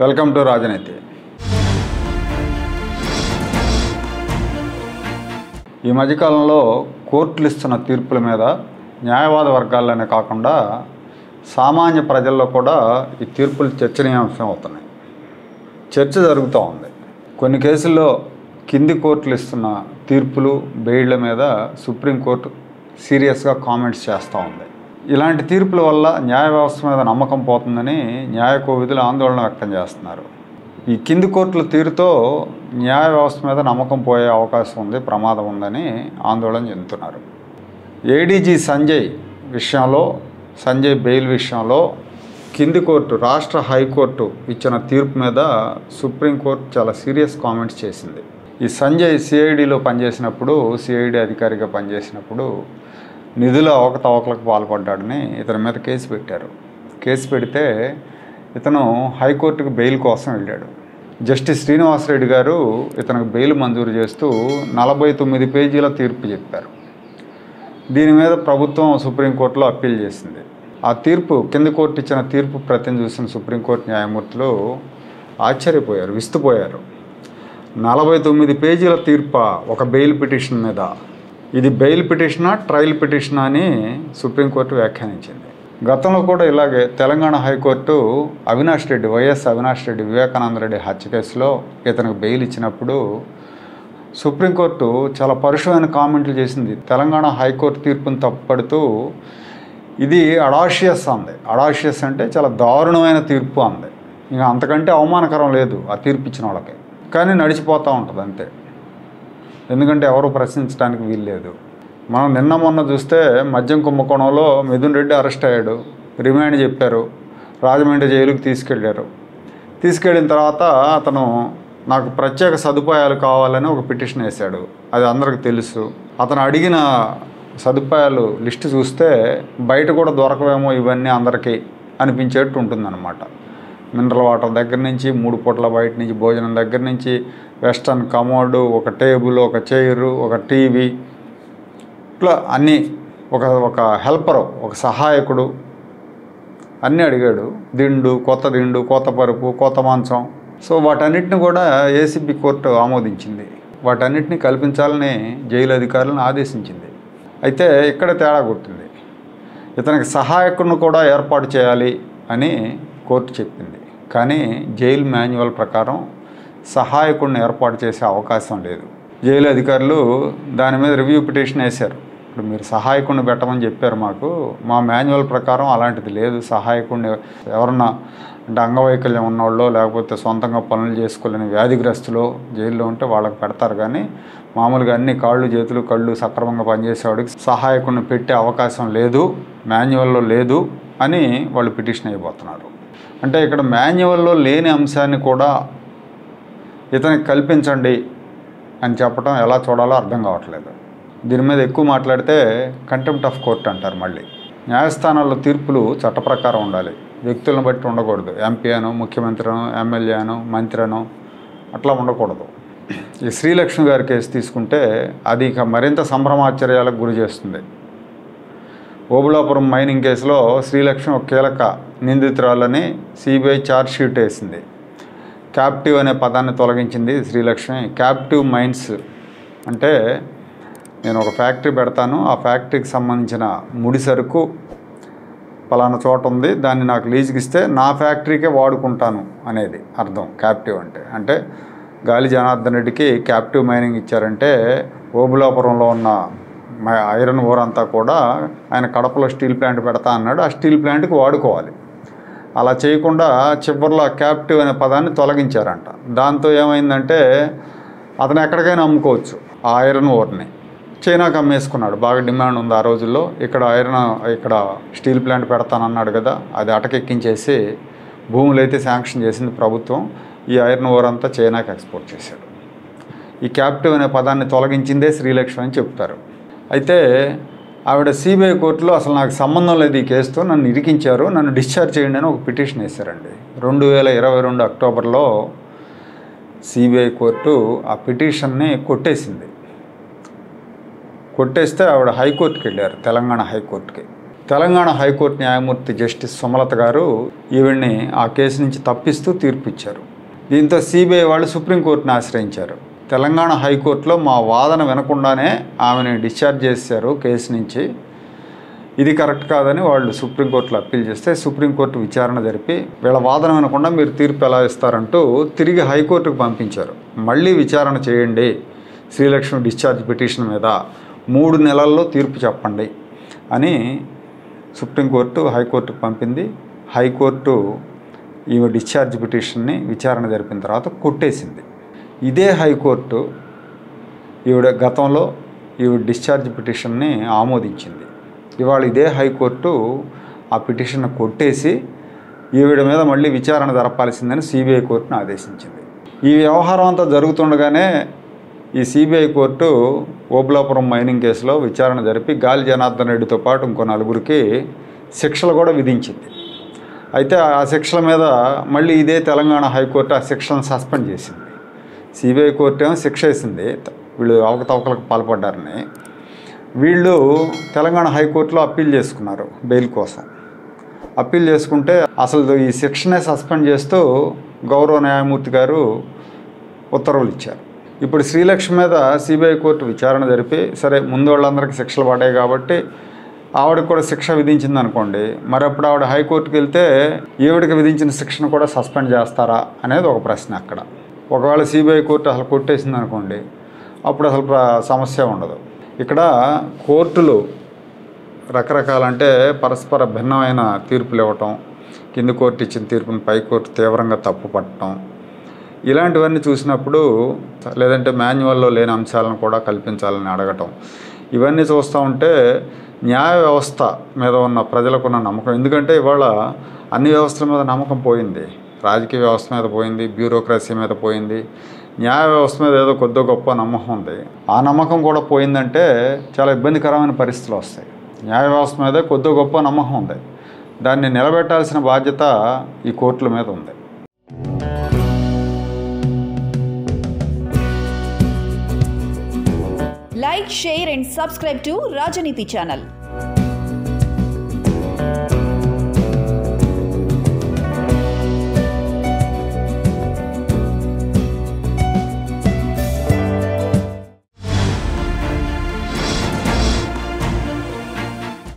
Welcome to రాజనీతి. ఈ మధ్యకాలంలో కోర్టులు ఇస్తున్న తీర్పుల మీద న్యాయవాద వర్గాల్లోనే కాకుండా సామాన్య ప్రజల్లో కూడా ఈ తీర్పులు చర్చనీయాంశం అవుతున్నాయి. చర్చ జరుగుతూ ఉంది. కొన్ని కేసుల్లో కింది కోర్టులు ఇస్తున్న తీర్పులు బెయిళ్ల మీద సుప్రీంకోర్టు సీరియస్గా కామెంట్స్ చేస్తూ ఉంది. ఇలాంటి తీర్పుల వల్ల న్యాయ వ్యవస్థ మీద నమ్మకం పోతుందని న్యాయ కోవిదులు ఆందోళన వ్యక్తం చేస్తున్నారు. ఈ కింది కోర్టుల తీరుతో న్యాయ వ్యవస్థ మీద నమ్మకం పోయే అవకాశం ఉంది, ప్రమాదం ఉందని ఆందోళన చెందుతున్నారు. ఏడీజీ సంజయ్ బెయిల్ విషయంలో కింది కోర్టు రాష్ట్ర హైకోర్టు ఇచ్చిన తీర్పు మీద సుప్రీంకోర్టు చాలా సీరియస్ కామెంట్స్ చేసింది. ఈ సంజయ్ సిఐడిలో పనిచేసినప్పుడు, సిఐడి అధికారిగా పనిచేసినప్పుడు నిధుల అవకతవకలకు పాల్పడ్డాడని ఇతని మీద కేసు పెట్టారు. కేసు పెడితే ఇతను హైకోర్టుకు బెయిల్ కోసం వెళ్ళాడు. జస్టిస్ శ్రీనివాసరెడ్డి గారు ఇతనికి బెయిల్ మంజూరు చేస్తూ 49 పేజీల తీర్పు చెప్పారు. దీని మీద ప్రభుత్వం సుప్రీంకోర్టులో అప్పీల్ చేసింది. ఆ తీర్పు కింది కోర్టు ఇచ్చిన తీర్పు ప్రతిని చూసిన సుప్రీంకోర్టు న్యాయమూర్తులు ఆశ్చర్యపోయారు, విస్తుపోయారు. 49 పేజీల తీర్పు ఒక బెయిల్ పిటిషన్ మీద, ఇది బెయిల్ పిటిషనా ట్రయల్ పిటిషనా అని సుప్రీంకోర్టు వ్యాఖ్యానించింది. గతంలో కూడా ఇలాగే తెలంగాణ హైకోర్టు వైఎస్ అవినాష్ రెడ్డి వివేకానంద రెడ్డి హత్య కేసులో ఇతనికి బెయిల్ ఇచ్చినప్పుడు సుప్రీంకోర్టు చాలా పరుషమైన కామెంట్లు చేసింది. తెలంగాణ హైకోర్టు తీర్పును తప్పుపడుతూ ఇది అడాషియస్ అంది. అడాషియస్ అంటే చాలా దారుణమైన తీర్పు అంది. ఇంకా అంతకంటే అవమానకరం లేదు ఆ తీర్పు ఇచ్చిన వాళ్ళకి. కానీ నడిచిపోతూ ఉంటుంది అంతే, ఎందుకంటే ఎవరు ప్రశ్నించడానికి వీల్లేదు. మనం నిన్న మొన్న చూస్తే మద్యం కుంభకోణంలో మిథున్ రెడ్డి అరెస్ట్ అయ్యాడు, రిమాండ్ చెప్పారు, రాజమండ్రి జైలుకి తీసుకెళ్ళారు. తీసుకెళ్ళిన తర్వాత అతను నాకు ప్రత్యేక సదుపాయాలు కావాలని ఒక పిటిషన్ వేశాడు. అది అందరికి తెలుసు. అతను అడిగిన సదుపాయాలు లిస్టు చూస్తే బయట కూడా దొరకవేమో ఇవన్నీ అందరికీ అనిపించేట్టు ఉంటుందన్నమాట. మినరల్ వాటర్ దగ్గర నుంచి 3 పూట్ల బయట నుంచి భోజనం దగ్గర నుంచి వెస్టర్న్ కమోడు, ఒక టేబుల్, ఒక చైరు, ఒక టీవీ, ఇట్లా అన్నీ, ఒక హెల్పరు, ఒక సహాయకుడు అన్నీ అడిగాడు. కొత్త దిండు, కొత్త పరుపు, కొత్త మంచం. సో వాటన్నిటిని కూడా ఏసీబీ కోర్టు ఆమోదించింది. వాటన్నిటిని కల్పించాలని జైలు అధికారులను ఆదేశించింది. అయితే ఇక్కడ తేడా కొట్టింది. ఇతనికి సహాయకుడిని కూడా ఏర్పాటు చేయాలి అని కోర్టు చెప్పింది. కానీ జైలు మాన్యువల్ ప్రకారం సహాయకుడిని ఏర్పాటు చేసే అవకాశం లేదు. జైలు అధికారులు దాని మీద రివ్యూ పిటిషన్ వేశారు. ఇప్పుడు మీరు సహాయకుడిని పెట్టమని చెప్పారు, మా మాన్యువల్ ప్రకారం అలాంటిది లేదు. సహాయకుడిని ఎవరన్నా అంటే అంగవైకల్యం ఉన్నవాళ్ళు, లేకపోతే సొంతంగా పనులు చేసుకోలేని వ్యాధిగ్రస్తులు జైల్లో ఉంటే వాళ్ళకి పెడతారు. కానీ మామూలుగా అన్ని కాళ్ళు, చేతులు, కళ్ళు సక్రమంగా పనిచేసేవాడికి సహాయకుడిని పెట్టే అవకాశం లేదు, మాన్యువల్లో లేదు అని వాళ్ళు పిటిషన్ అయిపోతున్నారు. అంటే ఇక్కడ మాన్యువల్లో లేని అంశాన్ని కూడా ఇతనికి కల్పించండి అని చెప్పడం ఎలా చూడాలో అర్థం కావట్లేదు. దీని మీద ఎక్కువ మాట్లాడితే కంటెంప్ట్ ఆఫ్ కోర్ట్ అంటారు. మళ్ళీ న్యాయస్థానాల్లో తీర్పులు చట్ట ప్రకారం ఉండాలి, వ్యక్తులను బట్టి ఉండకూడదు. ఎంపీ అనో, ముఖ్యమంత్రి అనో, ఎమ్మెల్యే అనో, మంత్రి అనో అట్లా ఉండకూడదు. ఈ శ్రీలక్ష్మి గారి కేసు తీసుకుంటే అది ఇక మరింత సంభ్రమాశ్చర్యాలకు గురి చేస్తుంది. ఓబుళాపురం మైనింగ్ కేసులో శ్రీలక్ష్మి ఒక కీలక నిందితురాలని సిబిఐ ఛార్జ్ షీట్ వేసింది. క్యాప్టివ్ అనే పదాన్ని తొలగించింది శ్రీలక్ష్మి. క్యాప్టివ్ మైన్స్ అంటే నేను ఒక ఫ్యాక్టరీ పెడతాను, ఆ ఫ్యాక్టరీకి సంబంధించిన ముడి సరుకు పలానా చోట ఉంది, దాన్ని నాకు లీజుకి ఇస్తే నా ఫ్యాక్టరీకే వాడుకుంటాను అనేది అర్థం. క్యాప్టివ్ అంటే గాలి జనార్దన్ రెడ్డికి క్యాప్టివ్ మైనింగ్ ఇచ్చారంటే ఓబుళాపురంలో ఉన్న ఐరన్ ఓర్ అంతా కూడా ఆయన కడపలో స్టీల్ ప్లాంట్ పెడతా అన్నాడు, ఆ స్టీల్ ప్లాంట్కి వాడుకోవాలి. అలా చేయకుండా చివరిలో క్యాప్టివ్ అనే పదాన్ని తొలగించారంట. దాంతో ఏమైందంటే అతను ఎక్కడికైనా అమ్ముకోవచ్చు ఆ ఐరన్ ఓర్ని. చైనాకి అమ్మేసుకున్నాడు, బాగా డిమాండ్ ఉంది ఆ రోజుల్లో. ఇక్కడ స్టీల్ ప్లాంట్ పెడతానన్నాడు కదా, అది అటకెక్కించేసి భూములు అయితే శాంక్షన్ చేసింది ప్రభుత్వం. ఈ ఐరన్ ఓర్ అంతా చైనాకి ఎక్స్పోర్ట్ చేశాడు. ఈ క్యాప్టివ్ అనే పదాన్ని తొలగించిందే శ్రీలక్ష్మి అని చెప్తారు. అయితే ఆవిడ సిబిఐ కోర్టులో అసలు నాకు సంబంధం లేదు ఈ కేసుతో, నన్ను ఇరికించారు, నన్ను డిశ్చార్జ్ చేయండి అని ఒక పిటిషన్ వేశారండి. 2022 అక్టోబర్లో సిబిఐ కోర్టు ఆ పిటిషన్ని కొట్టేసింది. కొట్టేస్తే ఆవిడ హైకోర్టుకి వెళ్ళారు, తెలంగాణ హైకోర్టుకి. తెలంగాణ హైకోర్టు న్యాయమూర్తి జస్టిస్ సుమలత గారు ఈవిడ్ని ఆ కేసు నుంచి తప్పిస్తూ తీర్పు ఇచ్చారు. దీంతో సిబిఐ వాళ్ళు సుప్రీంకోర్టుని ఆశ్రయించారు. తెలంగాణ హైకోర్టులో మా వాదన వినకుండానే ఆమెని డిశ్చార్జ్ చేశారు కేసు నుంచి. ఇది కరెక్ట్ కాదని వాళ్ళు సుప్రీంకోర్టులో అప్పీల్ చేస్తే సుప్రీంకోర్టు విచారణ జరిపి వీళ్ళ వాదన వినకుండా మీరు తీర్పు ఎలా ఇస్తారంటూ తిరిగి హైకోర్టుకు పంపించారు. మళ్ళీ విచారణ చేయండి శ్రీలక్ష్మి డిశ్చార్జ్ పిటిషన్ మీద, 3 నెలల్లో తీర్పు చెప్పండి అని సుప్రీంకోర్టు హైకోర్టుకు పంపింది. హైకోర్టు ఈమె డిశ్చార్జ్ పిటిషన్ని విచారణ జరిపిన తర్వాత కొట్టేసింది. ఇదే హైకోర్టు గతంలో ఈవిడ డిశ్చార్జ్ పిటిషన్ని ఆమోదించింది. ఇవాళ ఇదే హైకోర్టు ఆ పిటిషన్ను కొట్టేసి ఈవిడ మీద మళ్ళీ విచారణ జరపాల్సిందని సిబిఐ కోర్టును ఆదేశించింది. ఈ వ్యవహారం అంతా జరుగుతుండగానే ఈ సిబిఐ కోర్టు ఓబులాపురం మైనింగ్ కేసులో విచారణ జరిపి గాలి జనార్దన్ రెడ్డితో పాటు ఇంకో 4గురికి శిక్షలు కూడా విధించింది. అయితే ఆ శిక్షల మీద మళ్ళీ ఇదే తెలంగాణ హైకోర్టు ఆ శిక్షలను సస్పెండ్ చేసింది. సిబిఐ కోర్టు ఏమో శిక్ష వేసింది వీళ్ళు అవకతవకలకు పాల్పడ్డారని. వీళ్ళు తెలంగాణ హైకోర్టులో అప్పీల్ చేసుకున్నారు బెయిల్ కోసం. అప్పీల్ చేసుకుంటే అసలు ఈ శిక్షనే సస్పెండ్ చేస్తూ గౌరవ న్యాయమూర్తి గారు ఉత్తర్వులు ఇచ్చారు. ఇప్పుడు శ్రీలక్ష్మి మీద సిబిఐ కోర్టు విచారణ జరిపి సరే ముందు వాళ్ళందరికీ శిక్షలు పడ్డాయి కాబట్టి ఆవిడకి కూడా శిక్ష విధించింది అనుకోండి, మరి అప్పుడు ఆవిడ హైకోర్టుకి వెళ్తే ఈవిడికి విధించిన శిక్షను కూడా సస్పెండ్ చేస్తారా అనేది ఒక ప్రశ్న అక్కడ. ఒకవేళ సిబిఐ కోర్టు అసలు కొట్టేసింది అనుకోండి, అప్పుడు అసలు సమస్య ఉండదు. ఇక్కడ కోర్టులు రకరకాలంటే పరస్పర భిన్నమైన తీర్పులు ఇవ్వటం, కింది కోర్టు ఇచ్చిన తీర్పును పై కోర్టు తీవ్రంగా తప్పు పట్టడం, ఇలాంటివన్నీ చూసినప్పుడు లేదంటే మాన్యువల్లో లేని అంశాలను కూడా కల్పించాలని అడగటం, ఇవన్నీ చూస్తూ ఉంటే న్యాయ వ్యవస్థ మీద ఉన్న ప్రజలకున్న నమ్మకం, ఎందుకంటే ఇవాళ అన్ని వ్యవస్థల మీద నమ్మకం పోయింది. రాజకీయ వ్యవస్థ మీద పోయింది, బ్యూరోక్రసీ మీద పోయింది, న్యాయ వ్యవస్థ మీద ఏదో కొద్ది గొప్ప నమ్మకం ఉంది. ఆ నమ్మకం కూడా పోయిందంటే చాలా ఇబ్బందికరమైన పరిస్థితులు వస్తాయి. న్యాయ వ్యవస్థ మీదే కొద్ది గొప్ప నమ్మకం ఉంది, దాన్ని నిలబెట్టాల్సిన బాధ్యత ఈ కోర్టుల మీద ఉంది. Like, share and subscribe to Rajaniti channel.